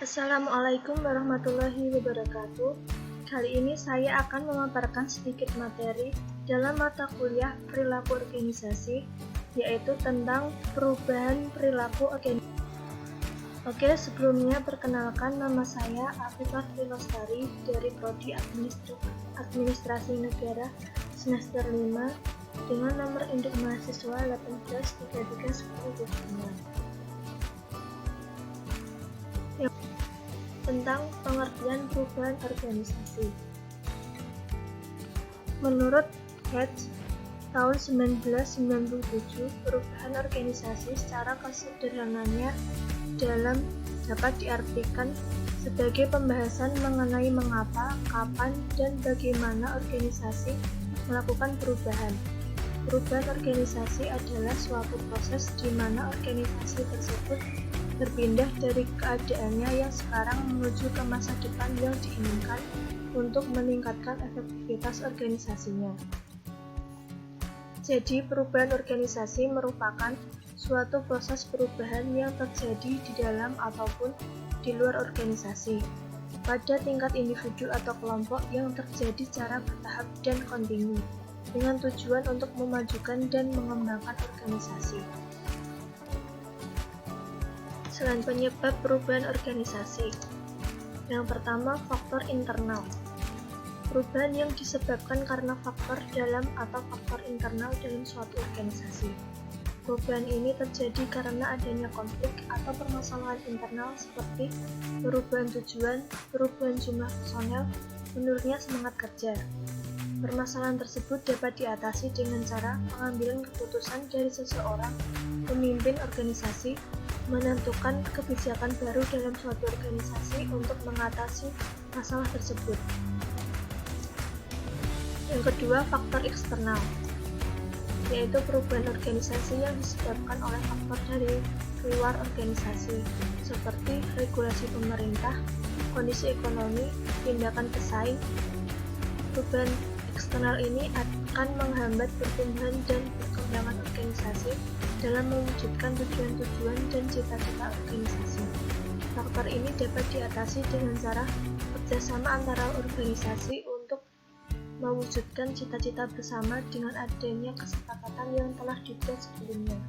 Assalamualaikum warahmatullahi wabarakatuh. Kali ini saya akan memaparkan sedikit materi dalam mata kuliah perilaku organisasi, yaitu tentang perubahan perilaku organisasi. Oke, sebelumnya perkenalkan, nama saya Afifah Lestari dari Prodi Administrasi Negara semester 5 dengan nomor induk mahasiswa 18331076. Tentang pengertian perubahan organisasi. Menurut Hatch, tahun 1997, perubahan organisasi secara kesederhananya dapat diartikan sebagai pembahasan mengenai mengapa, kapan, dan bagaimana organisasi melakukan perubahan. Perubahan organisasi adalah suatu proses di mana organisasi tersebut berpindah dari keadaannya yang sekarang menuju ke masa depan yang diinginkan untuk meningkatkan efektivitas organisasinya. Jadi, perubahan organisasi merupakan suatu proses perubahan yang terjadi di dalam ataupun di luar organisasi, pada tingkat individu atau kelompok yang terjadi secara bertahap dan kontinu, dengan tujuan untuk memajukan dan mengembangkan organisasi. Selain penyebab perubahan organisasi, yang pertama faktor internal. Perubahan yang disebabkan karena faktor dalam atau faktor internal dalam suatu organisasi. Perubahan ini terjadi karena adanya konflik atau permasalahan internal seperti perubahan tujuan, perubahan jumlah personel, menurunnya semangat kerja. Permasalahan tersebut dapat diatasi dengan cara pengambilan keputusan dari seseorang pemimpin organisasi menentukan kebijakan baru dalam suatu organisasi untuk mengatasi masalah tersebut. Yang kedua, faktor eksternal, yaitu perubahan organisasi yang disebabkan oleh faktor dari luar organisasi, seperti regulasi pemerintah, kondisi ekonomi, tindakan pesaing. Perubahan eksternal ini akan menghambat pertumbuhan dan perkembangan organisasi dalam mewujudkan tujuan-tujuan dan cita-cita organisasi. Faktor ini dapat diatasi dengan cara kerjasama antara organisasi untuk mewujudkan cita-cita bersama dengan adanya kesepakatan yang telah dibuat sebelumnya.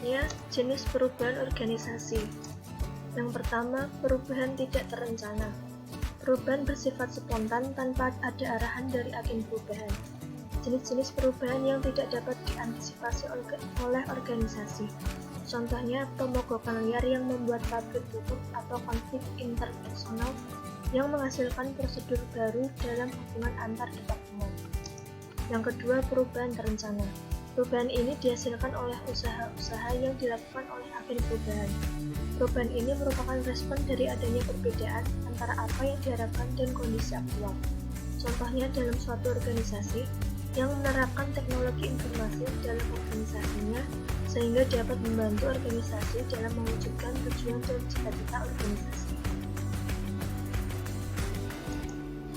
Ya, jenis perubahan organisasi. Yang pertama, perubahan tidak terencana. Perubahan bersifat spontan tanpa ada arahan dari agen perubahan. Jenis-jenis perubahan yang tidak dapat diantisipasi oleh organisasi. Contohnya, pemogokan liar yang membuat pabrik tutup atau konflik interpersonal yang menghasilkan prosedur baru dalam hubungan antar departemen. Yang kedua, perubahan terencana. Perubahan ini dihasilkan oleh usaha-usaha yang dilakukan oleh agen perubahan. Perubahan ini merupakan respon dari adanya perbedaan antara apa yang diharapkan dan kondisi aktual. Contohnya dalam suatu organisasi yang menerapkan teknologi informasi dalam organisasinya sehingga dapat membantu organisasi dalam mewujudkan tujuan dan cita-cita organisasi.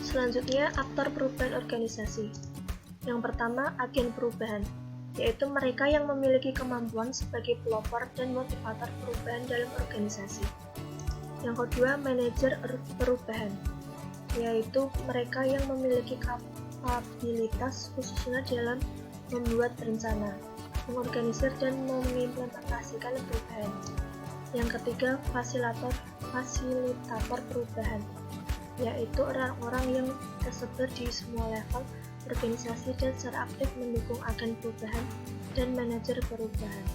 Selanjutnya, aktor perubahan organisasi. Yang pertama, agen perubahan, yaitu mereka yang memiliki kemampuan sebagai pelopor dan motivator perubahan dalam organisasi. Yang kedua, manajer perubahan, yaitu mereka yang memiliki kapabilitas khususnya dalam membuat rencana, mengorganisir dan mengimplementasikan perubahan. Yang ketiga, fasilitator perubahan, yaitu orang-orang yang tersebar di semua level organisasi dan secara aktif mendukung agen perubahan dan manajer perubahan.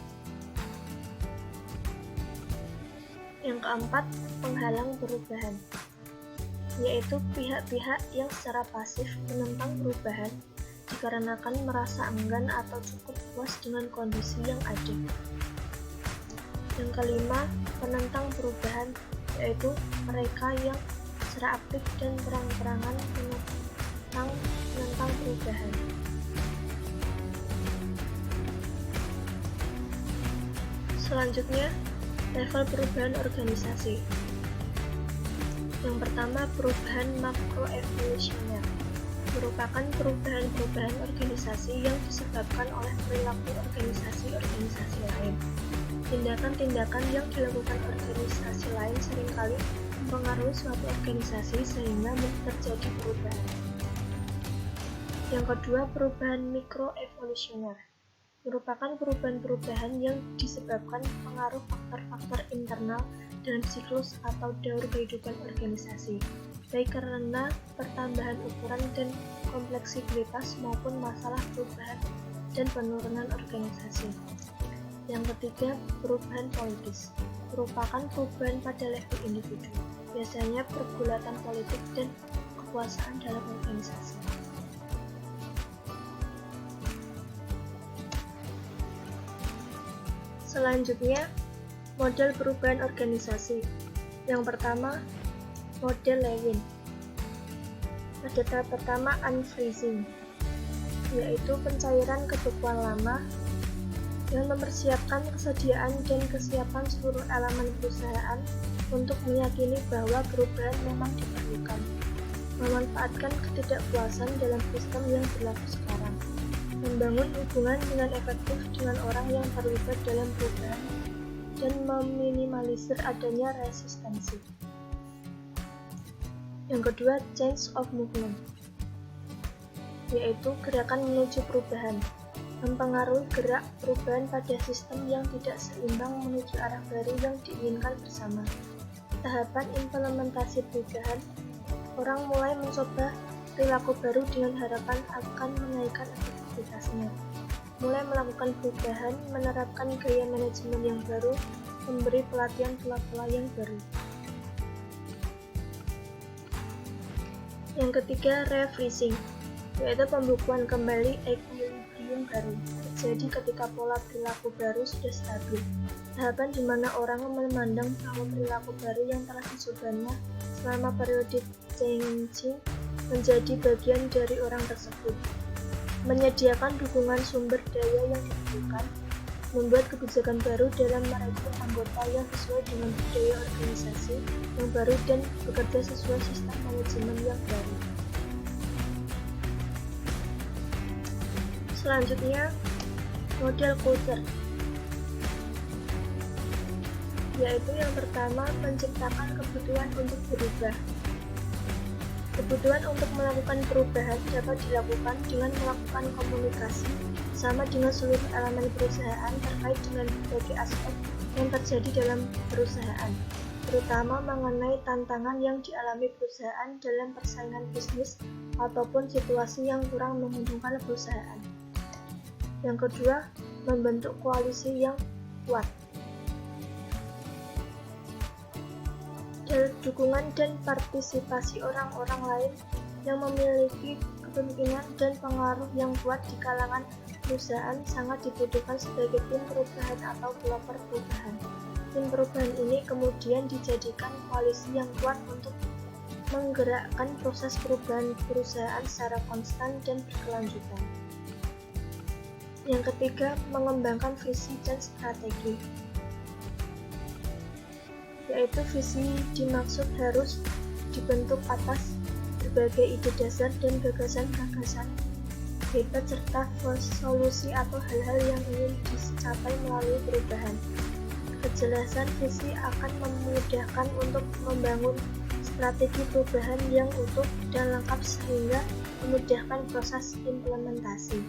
Yang keempat, penghalang perubahan, yaitu pihak-pihak yang secara pasif menentang perubahan dikarenakan merasa enggan atau cukup puas dengan kondisi yang ada. Yang kelima, penentang perubahan, yaitu mereka yang secara aktif dan terang-terangan menentang perubahan. Selanjutnya, level perubahan organisasi. Yang pertama, perubahan makroevolusioner, merupakan perubahan-perubahan organisasi yang disebabkan oleh perilaku organisasi-organisasi lain. Tindakan-tindakan yang dilakukan organisasi lain seringkali mempengaruhi suatu organisasi sehingga terjadi perubahan. Yang kedua, perubahan mikroevolusioner merupakan perubahan-perubahan yang disebabkan pengaruh faktor-faktor internal dalam siklus atau daur kehidupan organisasi, baik karena pertambahan ukuran dan kompleksibilitas maupun masalah perubahan dan penurunan organisasi. Yang ketiga, perubahan politis merupakan perubahan pada level individu, biasanya pergulatan politik dan kekuasaan dalam organisasi. Selanjutnya, model perubahan organisasi. Yang pertama, model Lewin. Pada tahap pertama, unfreezing, yaitu pencairan kebekuan lama yang mempersiapkan kesediaan dan kesiapan seluruh elemen perusahaan untuk meyakini bahwa perubahan memang diperlukan, memanfaatkan ketidakpuasan dalam sistem yang berlaku sekarang, membangun hubungan dengan efektif dengan orang yang terlibat dalam perubahan, dan meminimalisir adanya resistensi. Yang kedua, change of movement, yaitu gerakan menuju perubahan, mempengaruhi gerak perubahan pada sistem yang tidak seimbang menuju arah baru yang diinginkan bersama. Tahapan implementasi perubahan, orang mulai mencoba perilaku baru dengan harapan akan menaikkan efektivitasnya, mulai melakukan perubahan, menerapkan gaya manajemen yang baru, memberi pelatihan pola-pola yang baru. Yang ketiga, refreezing, yaitu pembukuan kembali equilibrium baru, terjadi ketika pola perilaku baru sudah stabil. Tahapan di mana orang memandang bahwa perilaku baru yang telah dicobanya selama periode changing menjadi bagian dari orang tersebut, menyediakan dukungan sumber daya yang dibutuhkan, membuat kebijakan baru dalam merekrut anggota yang sesuai dengan budaya organisasi yang baru dan bekerja sesuai sistem manajemen yang baru. Selanjutnya, model culture, yaitu yang pertama, menciptakan kebutuhan untuk berubah. Kebutuhan untuk melakukan perubahan dapat dilakukan dengan melakukan komunikasi sama dengan seluruh elemen perusahaan terkait dengan berbagai aspek yang terjadi dalam perusahaan, terutama mengenai tantangan yang dialami perusahaan dalam persaingan bisnis ataupun situasi yang kurang menguntungkan perusahaan. Yang kedua, membentuk koalisi yang kuat. Dukungan dan partisipasi orang-orang lain yang memiliki kepemimpinan dan pengaruh yang kuat di kalangan perusahaan sangat dibutuhkan sebagai tim perubahan atau pelopor perubahan. Tim perubahan ini kemudian dijadikan koalisi yang kuat untuk menggerakkan proses perubahan perusahaan secara konstan dan berkelanjutan. Yang ketiga, mengembangkan visi dan strategi, yaitu visi dimaksud harus dibentuk atas berbagai ide dasar dan gagasan-gagasan hebat serta solusi atau hal-hal yang ingin dicapai melalui perubahan. Kejelasan visi akan memudahkan untuk membangun strategi perubahan yang utuh dan lengkap sehingga memudahkan proses implementasi.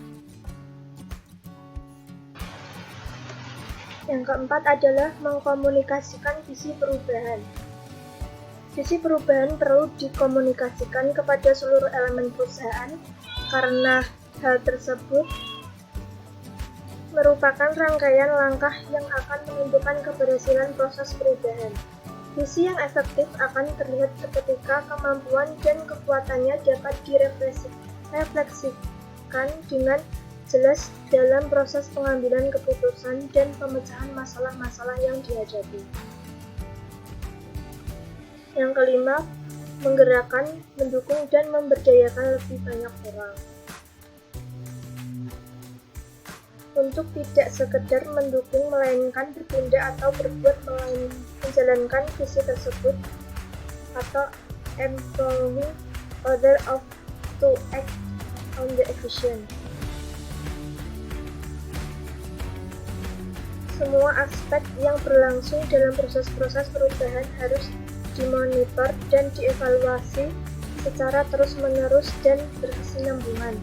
Yang keempat adalah mengkomunikasikan visi perubahan. Visi perubahan perlu dikomunikasikan kepada seluruh elemen perusahaan karena hal tersebut merupakan rangkaian langkah yang akan menentukan keberhasilan proses perubahan. Visi yang efektif akan terlihat ketika kemampuan dan kekuatannya dapat direfleksikan dengan jelas dalam proses pengambilan keputusan dan pemecahan masalah-masalah yang dihadapi. Yang kelima, menggerakkan, mendukung, dan memberdayakan lebih banyak orang. Untuk tidak sekedar mendukung, melainkan bertindak atau berbuat menjalankan visi tersebut, atau empowering others to act on the vision. Semua aspek yang berlangsung dalam proses-proses perubahan harus dimonitor dan dievaluasi secara terus-menerus dan berkesinambungan.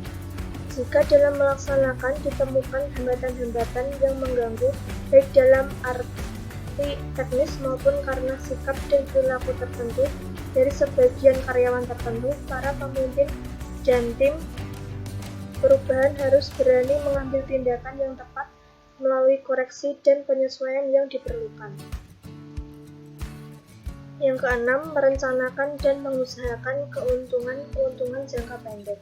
Jika dalam melaksanakan ditemukan hambatan-hambatan yang mengganggu, baik dalam arti teknis maupun karena sikap dan perilaku tertentu dari sebagian karyawan tertentu, para pemimpin dan tim perubahan harus berani mengambil tindakan yang tepat melalui koreksi dan penyesuaian yang diperlukan. Yang keenam, merencanakan dan mengusahakan keuntungan jangka pendek.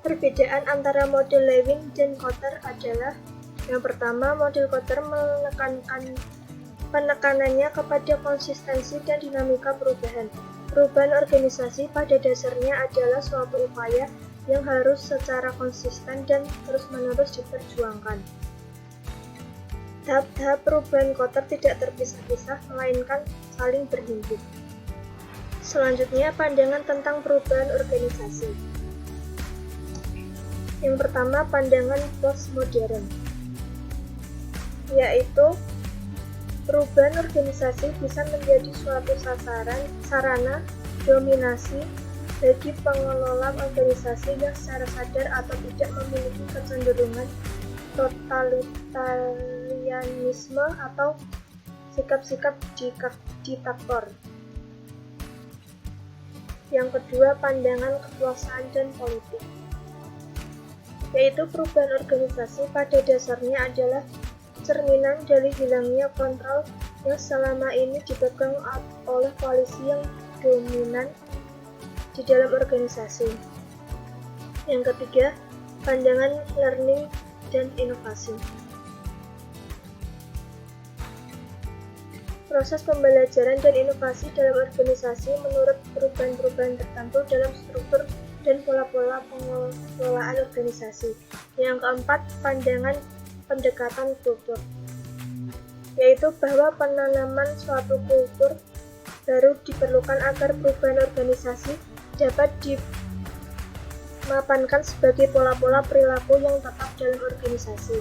Perbedaan antara model Lewin dan Kotter adalah: yang pertama, model Kotter penekanannya kepada konsistensi dan dinamika perubahan. Perubahan organisasi pada dasarnya adalah suatu upaya yang harus secara konsisten dan terus-menerus diperjuangkan. Tahap-tahap perubahan Kotter tidak terpisah-pisah, melainkan saling berhimpit. Selanjutnya, pandangan tentang perubahan organisasi. Yang pertama, pandangan postmodern, yaitu perubahan organisasi bisa menjadi suatu sarana dominasi bagi pengelola organisasi yang secara sadar atau tidak memiliki kecenderungan totalitarianisme atau sikap-sikap diktator. Yang kedua, pandangan kekuasaan dan politik, yaitu perubahan organisasi pada dasarnya adalah cerminan dari hilangnya kontrol yang selama ini dipegang oleh koalisi yang dominan di dalam organisasi. Yang ketiga, pandangan learning dan inovasi. Proses pembelajaran dan inovasi dalam organisasi menurut perubahan-perubahan tertentu dalam struktur dan pola-pola pengelolaan organisasi. Yang keempat, pandangan pendekatan kultur, yaitu bahwa penanaman suatu kultur baru diperlukan agar perubahan organisasi dapat dimapankan sebagai pola-pola perilaku yang tetap dalam organisasi.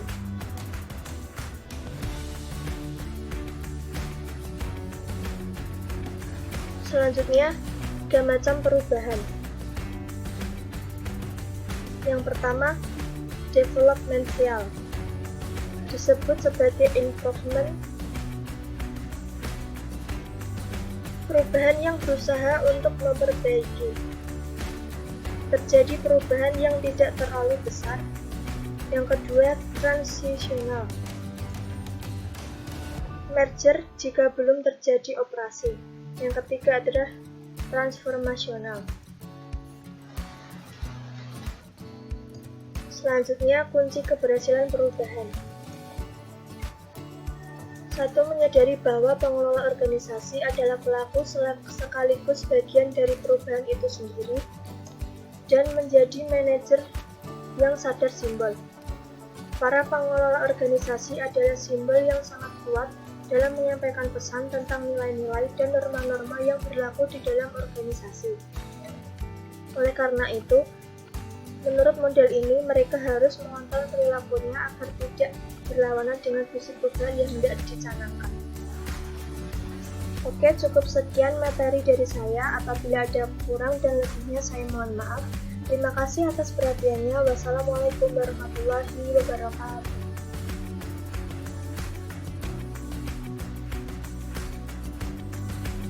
Selanjutnya, 3 macam perubahan. Yang pertama, developmental, disebut sebagai improvement, perubahan yang berusaha untuk memperbaiki. Terjadi perubahan yang tidak terlalu besar. Yang kedua, transitional, merger jika belum terjadi operasi. Yang ketiga adalah transformasional. Selanjutnya, kunci keberhasilan perubahan. 1. Menyadari bahwa pengelola organisasi adalah pelaku sekaligus bagian dari perubahan itu sendiri, dan menjadi manajer yang sadar simbol. Para pengelola organisasi adalah simbol yang sangat kuat dalam menyampaikan pesan tentang nilai-nilai dan norma-norma yang berlaku di dalam organisasi. Oleh karena itu, menurut model ini, mereka harus mengontrol perilakunya agar tidak berlawanan dengan visi perubahan yang hendak dicanangkan. Oke, cukup sekian materi dari saya. Apabila ada kurang dan lebihnya, saya mohon maaf. Terima kasih atas perhatiannya. Wassalamualaikum warahmatullahi wabarakatuh.